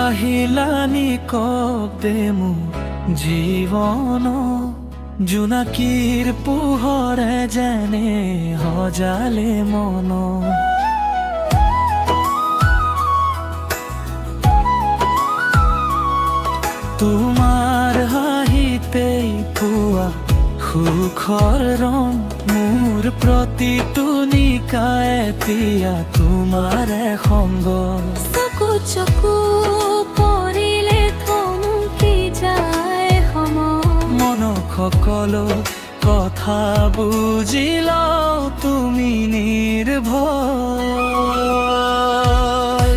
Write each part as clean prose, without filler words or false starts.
আহিলানি cock দে মোৰ জীৱন জোনাকীৰ পোহৰে যেনে সজালে মন তোমাৰ হাঁহিতেই পোৱা সুখৰ ৰং মোৰ প্ৰতিটো নিশাই এতিয়া তোমাৰে সংগ চকু চকু পৰিলে থমকি যায় সময় মনৰ সকলো কথা বুজি লও তুমি নিৰ্ভয়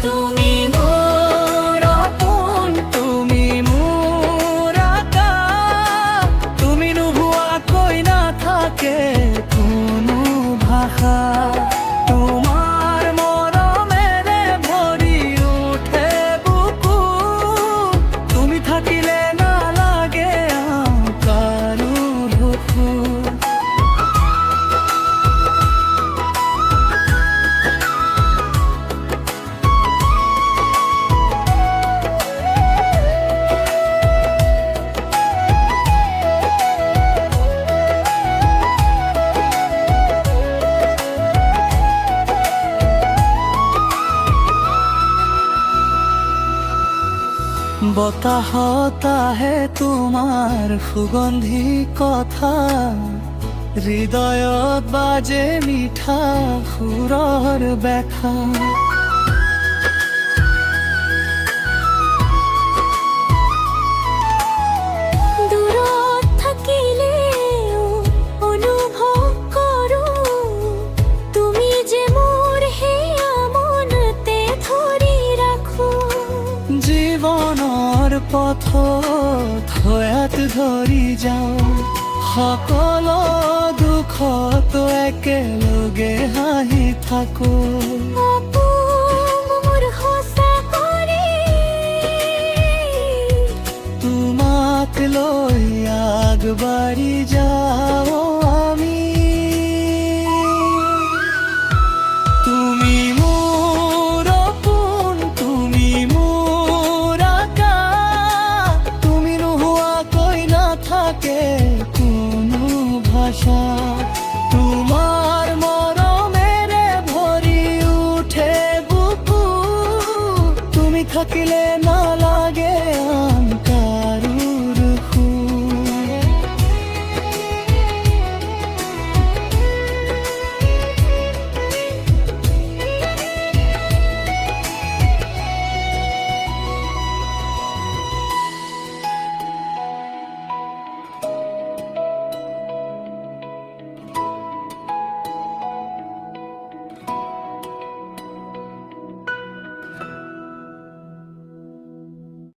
তুমি মোৰ আপোন তুমি মোৰ আকাশ তুমি নোহোৱাকৈ নাথাকে কোনো ভাষা তোমাৰ মৰমেৰে ভৰি উঠে বুকু তুমি থাকিলে নালাগে কাৰো দুখু বতাহত আহে তোমাৰ সুগন্ধি কথা হৃদয়ত বাজে মিঠা সুৰৰ ব্যাখ্যা দূৰত থাকিলেও অনুভৱ কৰোঁ তুমি যে মোৰ সেয়া মনতে ধৰি ৰাখোঁ জীৱনৰ পথত হয়াত ধৰি যাওঁ সকলো দুখত একেলগে হাঁহি থাকো মোৰ সঁচা কৰি তোমাক লৈ আগবাঢ়ি যাওঁ আমি তুমি মোৰ আপোন তুমি মোৰ আকাশ তুমি নোহোৱাকৈ নাথাকে কোনো ভাষা